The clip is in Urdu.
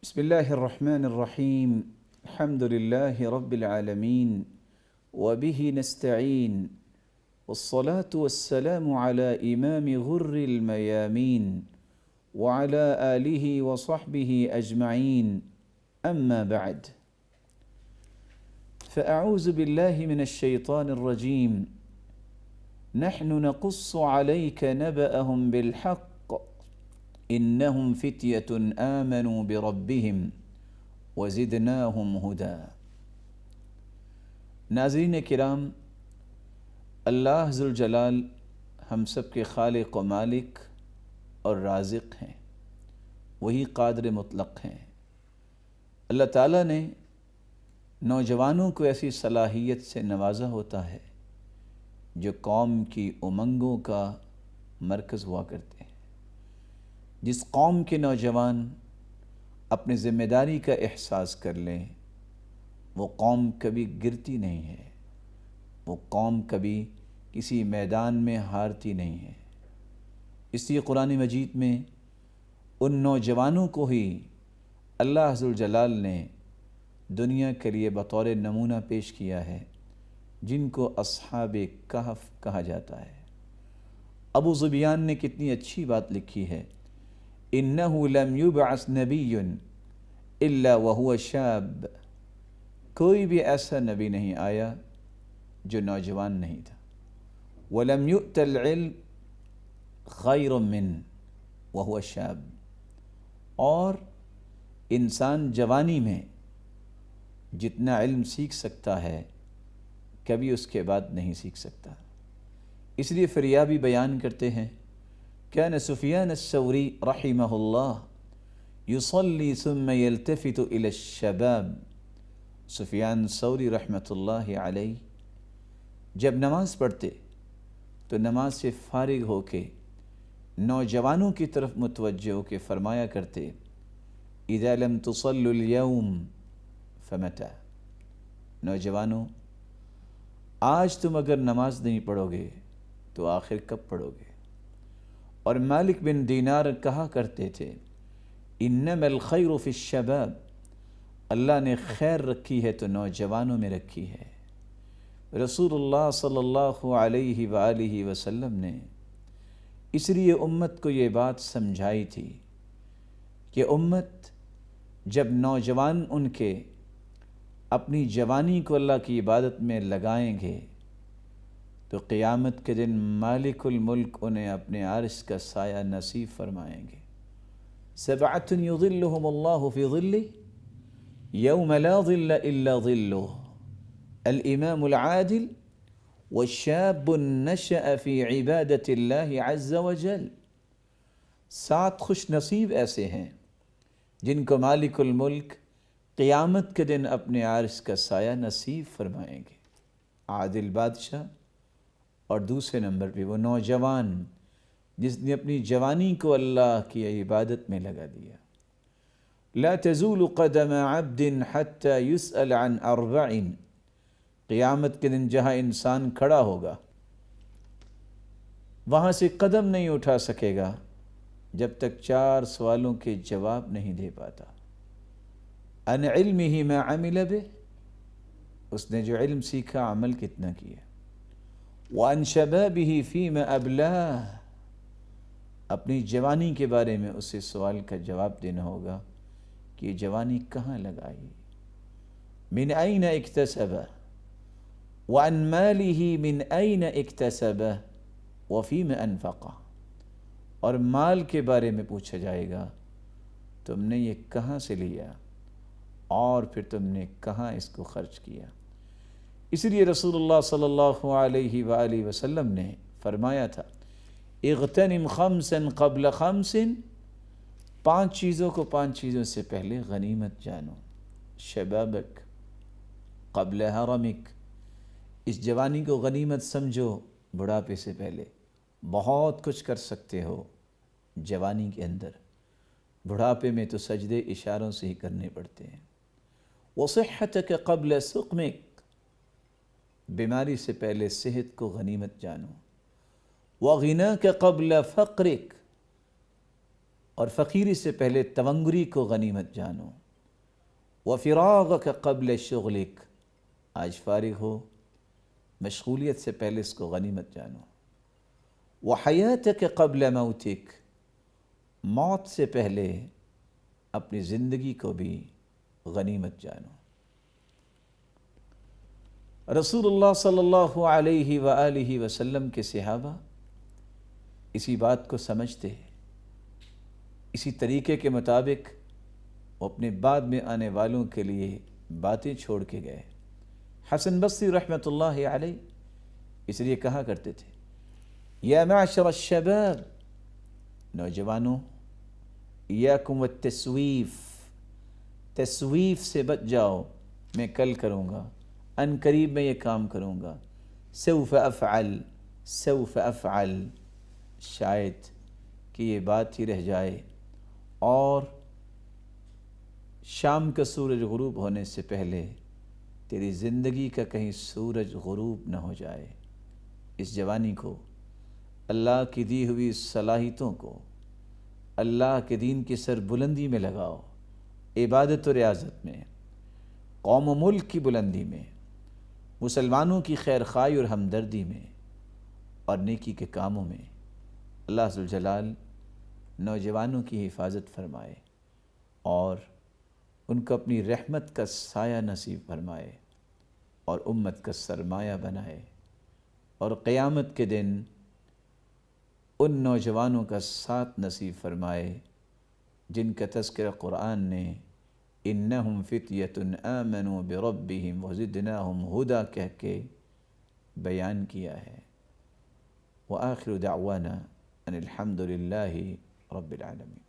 بسم الله الرحمن الرحيم. الحمد لله رب العالمين وبه نستعين، والصلاة والسلام على إمام غر الميامين وعلى آله وصحبه أجمعين، أما بعد، فأعوذ بالله من الشيطان الرجيم. نحن نقص عليك نبأهم بالحق إنهم فتية آمنوا بربهم وزدناهم هدى۔ ناظرین کرام، اللہ ذوالجلال ہم سب کے خالق و مالک اور رازق ہیں، وہی قادر مطلق ہیں۔ اللہ تعالیٰ نے نوجوانوں کو ایسی صلاحیت سے نوازا ہوتا ہے جو قوم کی امنگوں کا مرکز ہوا کرتے ہیں۔ جس قوم کے نوجوان اپنی ذمہ داری کا احساس کر لیں، وہ قوم کبھی گرتی نہیں ہے، وہ قوم کبھی کسی میدان میں ہارتی نہیں ہے۔ اس لیے قرآن مجید میں ان نوجوانوں کو ہی اللہ ذوالجلال نے دنیا کے لیے بطور نمونہ پیش کیا ہے، جن کو اصحاب کہف کہا جاتا ہے۔ ابو ظبیان نے کتنی اچھی بات لکھی ہے، اِنَّهُ لَمْ يُبْعَثْ نَبِيٌّ إِلَّا وَهُوَ شَابٌ۔ کوئی بھی ایسا نبی نہیں آیا جو نوجوان نہیں تھا۔ وَلَمْ يُؤْتَ الْعِلْمُ خَيْرٌ مِّنْهُ وَهُوَ شَابٌ۔ اور انسان جوانی میں جتنا علم سیکھ سکتا ہے کبھی اس کے بعد نہیں سیکھ سکتا۔ اس لیے فریابی بیان کرتے ہیں، كان سفيان الثوري رحمه الله يصلي ثم يلتفت إلى الشباب۔ سفیان ثوری رحمۃ اللہ علیہ جب نماز پڑھتے تو نماز سے فارغ ہو کے نوجوانوں کی طرف متوجہ ہو کے فرمایا کرتے، اذا لم تصلوا اليوم فمتى۔ نوجوانوں، آج تم اگر نماز نہیں پڑھو گے تو آخر کب پڑھو گے؟ اور مالک بن دینار کہا کرتے تھے، انما الخیر فی الشباب۔ اللہ نے خیر رکھی ہے تو نوجوانوں میں رکھی ہے۔ رسول اللہ صلی اللہ علیہ وآلہ وسلم نے اس لیے امت کو یہ بات سمجھائی تھی کہ امت جب نوجوان ان کے اپنی جوانی کو اللہ کی عبادت میں لگائیں گے تو قیامت کے دن مالک الملک انہیں اپنے عرش کا سایہ نصیب فرمائیں گے۔ سبعۃ یظلھم اللہ فی ظلہ یوم لا ظل الا ظلہ، الامام العادل والشاب نشأ فی عبادۃ اللہ عز وجل۔ 7 خوش نصیب ایسے ہیں جن کو مالک الملک قیامت کے دن اپنے عرش کا سایہ نصیب فرمائیں گے۔ عادل بادشاہ، اور دوسرے نمبر پہ وہ نوجوان جس نے اپنی جوانی کو اللہ کی عبادت میں لگا دیا۔ لا تزول قدم عبد حتى يسأل عن 4۔ قیامت کے دن جہاں انسان کھڑا ہوگا وہاں سے قدم نہیں اٹھا سکے گا جب تک 4 سوالوں کے جواب نہیں دے پاتا۔ عن علمہ ما عمل به، اس نے جو علم سیکھا عمل کتنا کیا۔ وعن شبابہ فیما ابلاہ، اپنی جوانی کے بارے میں اسے سوال کا جواب دینا ہوگا کہ یہ جوانی کہاں لگائی۔ من این اکتسبہ، وعن مالہ من این اکتسبہ وفیما انفقہ، اور مال کے بارے میں پوچھا جائے گا تم نے یہ کہاں سے لیا اور پھر تم نے کہاں اس کو خرچ کیا۔ اس لیے رسول اللہ صلی اللہ علیہ وآلہ وسلم نے فرمایا تھا، اغتنم 5 قبل 5۔ 5 چیزوں کو 5 چیزوں سے پہلے غنیمت جانو۔ شبابک قبل حرمک، اس جوانی کو غنیمت سمجھو بڑھاپے سے پہلے۔ بہت کچھ کر سکتے ہو جوانی کے اندر، بڑھاپے میں تو سجدے اشاروں سے ہی کرنے پڑتے ہیں۔ وصحتک قبل سقمک، بیماری سے پہلے صحت کو غنیمت جانو۔ وغناک قبل فقرک، اور فقیری سے پہلے تونگری کو غنیمت جانو، وفراغک قبل شغلک، آج فارغ ہو، مشغولیت سے پہلے اس کو غنیمت جانو، وحیاتک قبل موتک، موت سے پہلے اپنی زندگی کو بھی غنیمت جانو۔ رسول اللہ صلی اللہ علیہ وآلہ وسلم کے صحابہ اسی بات کو سمجھتے، اسی طریقے کے مطابق وہ اپنے بعد میں آنے والوں کے لیے باتیں چھوڑ کے گئے۔ حسن بصری رحمۃ اللہ علیہ اس لیے کہا کرتے تھے، یا معشر الشباب، نوجوانوں، ایاکم والتسویف، تسویف سے بچ جاؤ، میں کل کروں گا، ان قریب میں یہ کام کروں گا، سوف افعل، سوف افعل، شاید کہ یہ بات ہی رہ جائے اور شام کا سورج غروب ہونے سے پہلے تیری زندگی کا کہیں سورج غروب نہ ہو جائے۔ اس جوانی کو، اللہ کی دی ہوئی صلاحیتوں کو اللہ کے دین کی سربلندی میں لگاؤ، عبادت و ریاضت میں، قوم و ملک کی بلندی میں، مسلمانوں کی خیر خواہی اور ہمدردی میں اور نیکی کے کاموں میں۔ اللہ ذوالجلال نوجوانوں کی حفاظت فرمائے اور ان کو اپنی رحمت کا سایہ نصیب فرمائے اور امت کا سرمایہ بنائے، اور قیامت کے دن ان نوجوانوں کا ساتھ نصیب فرمائے جن کا تذکرہ قرآن نے انہم فتیۃ آمنوا بربہم وزدناہم ہدی کہہ کے بیان کیا ہے۔ وآخر دعوانا ان الحمد للہ رب العالمین۔